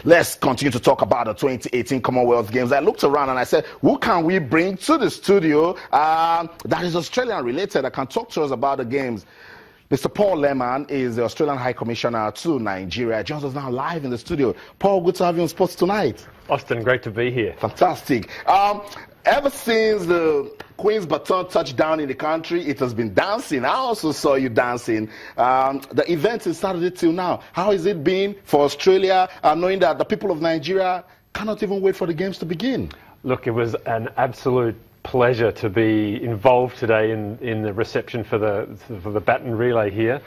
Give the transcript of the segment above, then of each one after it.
Let's continue to talk about the 2018 Commonwealth Games. I looked around and I said, who can we bring to the studio that is Australian related, that can talk to us about the games? Mr. Paul Lehman is the Australian High Commissioner to Nigeria. Joins us now live in the studio. Paul, good to have you on Sports Tonight. Austin, great to be here. Fantastic. Ever since the Queen's Baton touched down in the country, it has been dancing. I also saw you dancing. The event has started till now. How has it been for Australia, knowing that the people of Nigeria cannot even wait for the games to begin? Look, it was an absolute pleasure to be involved today in the reception for the Baton relay here.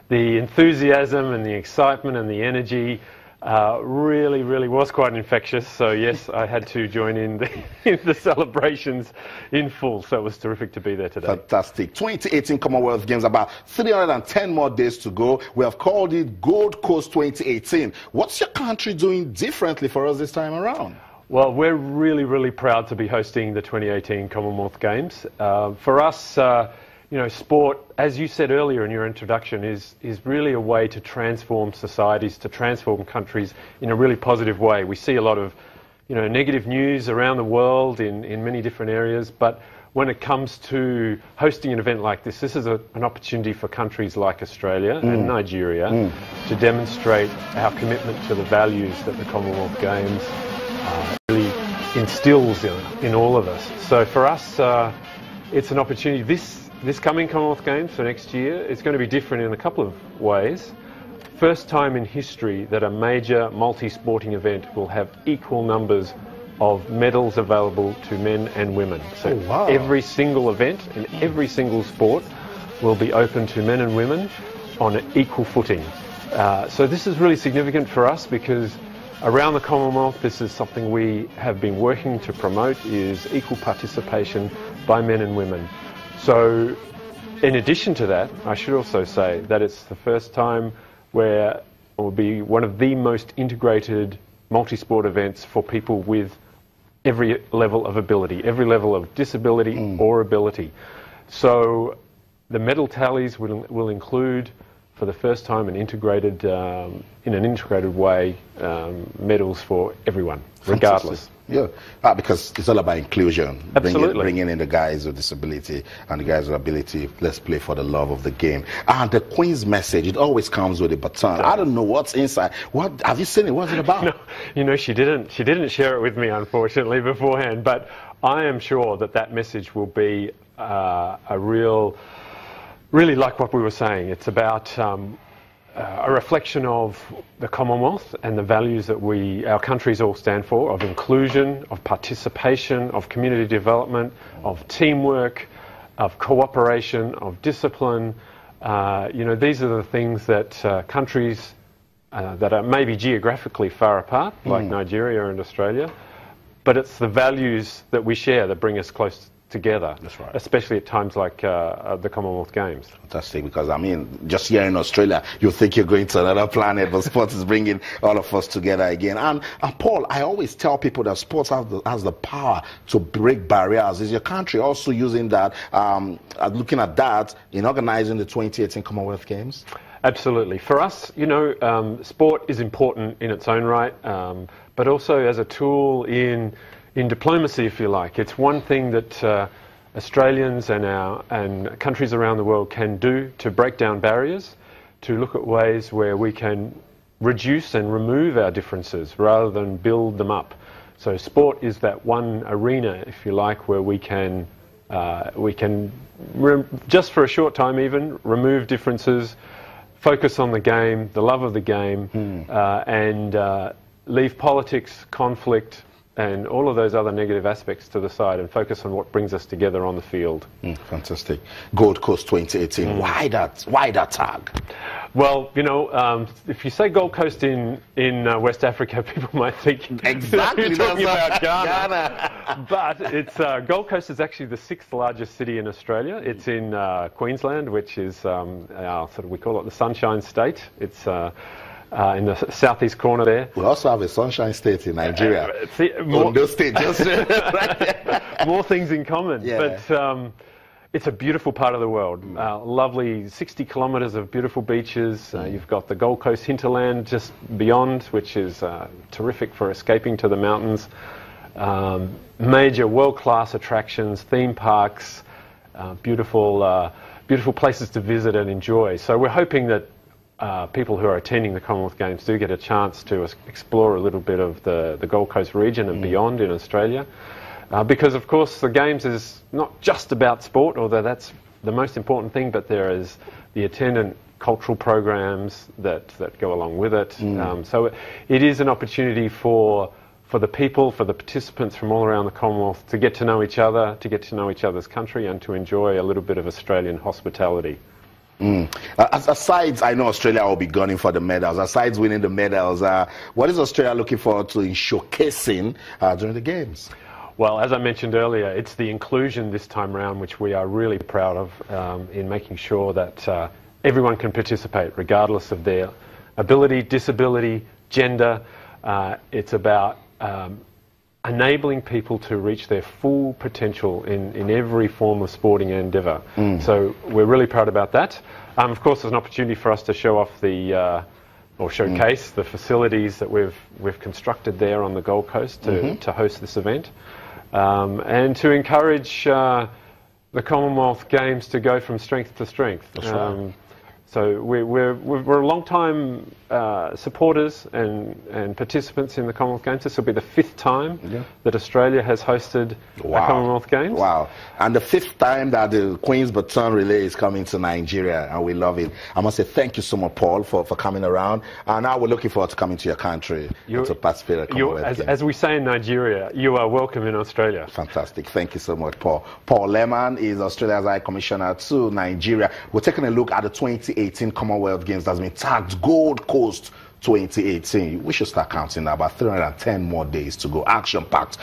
The enthusiasm and the excitement and the energy really was quite infectious. So yes, I had to join in the celebrations in full. So it was terrific to be there today. Fantastic. 2018 Commonwealth Games, about 310 more days to go. We have called it Gold Coast 2018. What's your country doing differently for us this time around? Well, we're really proud to be hosting the 2018 Commonwealth Games. For us, you know, sport, as you said earlier in your introduction, is really a way to transform societies, to transform countries in a really positive way. We see a lot of, you know, negative news around the world in many different areas, but when it comes to hosting an event like this, this is an opportunity for countries like Australia and Nigeria to demonstrate our commitment to the values that the Commonwealth Games really instills in all of us. So for us, it's an opportunity. This coming Commonwealth Games for next year is going to be different in a couple of ways. First time in history that a major multi-sporting event will have equal numbers of medals available to men and women. So every single event in every single sport will be open to men and women on an equal footing. So this is really significant for us because around the Commonwealth, this is something we have been working to promote, is equal participation by men and women. So, in addition to that, I should also say that it's the first time where it will be one of the most integrated multi-sport events for people with every level of ability, every level of disability or ability. So, the medal tallies will include, for the first time, in an integrated way, medals for everyone, regardless. Yeah, because it's all about inclusion. Absolutely. Bringing in the guys with disability and the guys with ability. Let's play for the love of the game. And the Queen's message, it always comes with a baton. I don't know what's inside. What have you seen it? What's it about? No, you know, she didn't share it with me, unfortunately, beforehand. But I am sure that message will be really like what we were saying. It's about a reflection of the Commonwealth and the values that our countries all stand for, of inclusion, of participation, of community development, of teamwork, of cooperation, of discipline. You know, these are the things that countries that are maybe geographically far apart, like Nigeria and Australia, but it's the values that we share that bring us close together. That's right. Especially at times like the Commonwealth Games. Fantastic, because I mean, just here in Australia, you think you're going to another planet, but sports is bringing all of us together again. And Paul, I always tell people that sports has the power to break barriers. Is your country also using that, looking at that in organizing the 2018 Commonwealth Games? Absolutely. For us, you know, sport is important in its own right, but also as a tool in diplomacy, if you like. It's one thing that Australians and countries around the world can do to break down barriers, to look at ways where we can reduce and remove our differences rather than build them up. So sport is that one arena, if you like, where we can just for a short time even, remove differences, focus on the game, the love of the game, and leave politics, conflict, and all of those other negative aspects to the side and focus on what brings us together on the field. Fantastic. Gold Coast 2018. Why that tag? Well, you know, if you say Gold Coast in West Africa, people might think exactly you're talking about Ghana. But it's Gold Coast is actually the 6th largest city in Australia. It's in Queensland, which is we call it the Sunshine State. It's in the southeast corner there. We also have a Sunshine State in Nigeria. More things in common. Yeah. But It's a beautiful part of the world. Lovely 60 kilometres of beautiful beaches. You've got the Gold Coast hinterland just beyond, which is terrific for escaping to the mountains. Major world-class attractions, theme parks, beautiful places to visit and enjoy. So we're hoping that people who are attending the Commonwealth Games do get a chance to explore a little bit of the Gold Coast region and beyond in Australia. Because, of course, the Games is not just about sport, although that's the most important thing, but there is the attendant cultural programs that go along with it. So it is an opportunity for the people, for the participants from all around the Commonwealth to get to know each other, to get to know each other's country, and to enjoy a little bit of Australian hospitality. Aside, I know Australia will be gunning for the medals. Aside winning the medals, what is Australia looking forward to in showcasing during the Games? Well, as I mentioned earlier, it's the inclusion this time round which we are really proud of, in making sure that everyone can participate regardless of their ability, disability, gender. It's about enabling people to reach their full potential in every form of sporting endeavour. So we're really proud about that. Of course, there's an opportunity for us to show off or showcase the facilities that we've constructed there on the Gold Coast to host this event. And to encourage the Commonwealth Games to go from strength to strength. That's right. So we're long-time supporters and participants in the Commonwealth Games. This will be the 5th time that Australia has hosted the Commonwealth Games. Wow. And the 5th time that the Queen's Baton Relay is coming to Nigeria, and we love it. I must say thank you so much, Paul, for coming around. And now we're looking forward to coming to your country to participate at the Commonwealth Games. As we say in Nigeria, you are welcome in Australia. Fantastic. Thank you so much, Paul. Paul Lehman is Australia's High Commissioner to Nigeria. We're taking a look at the 2018 Commonwealth Games that's been tagged Gold Coast 2018. We should start counting now. About 310 more days to go. Action-packed.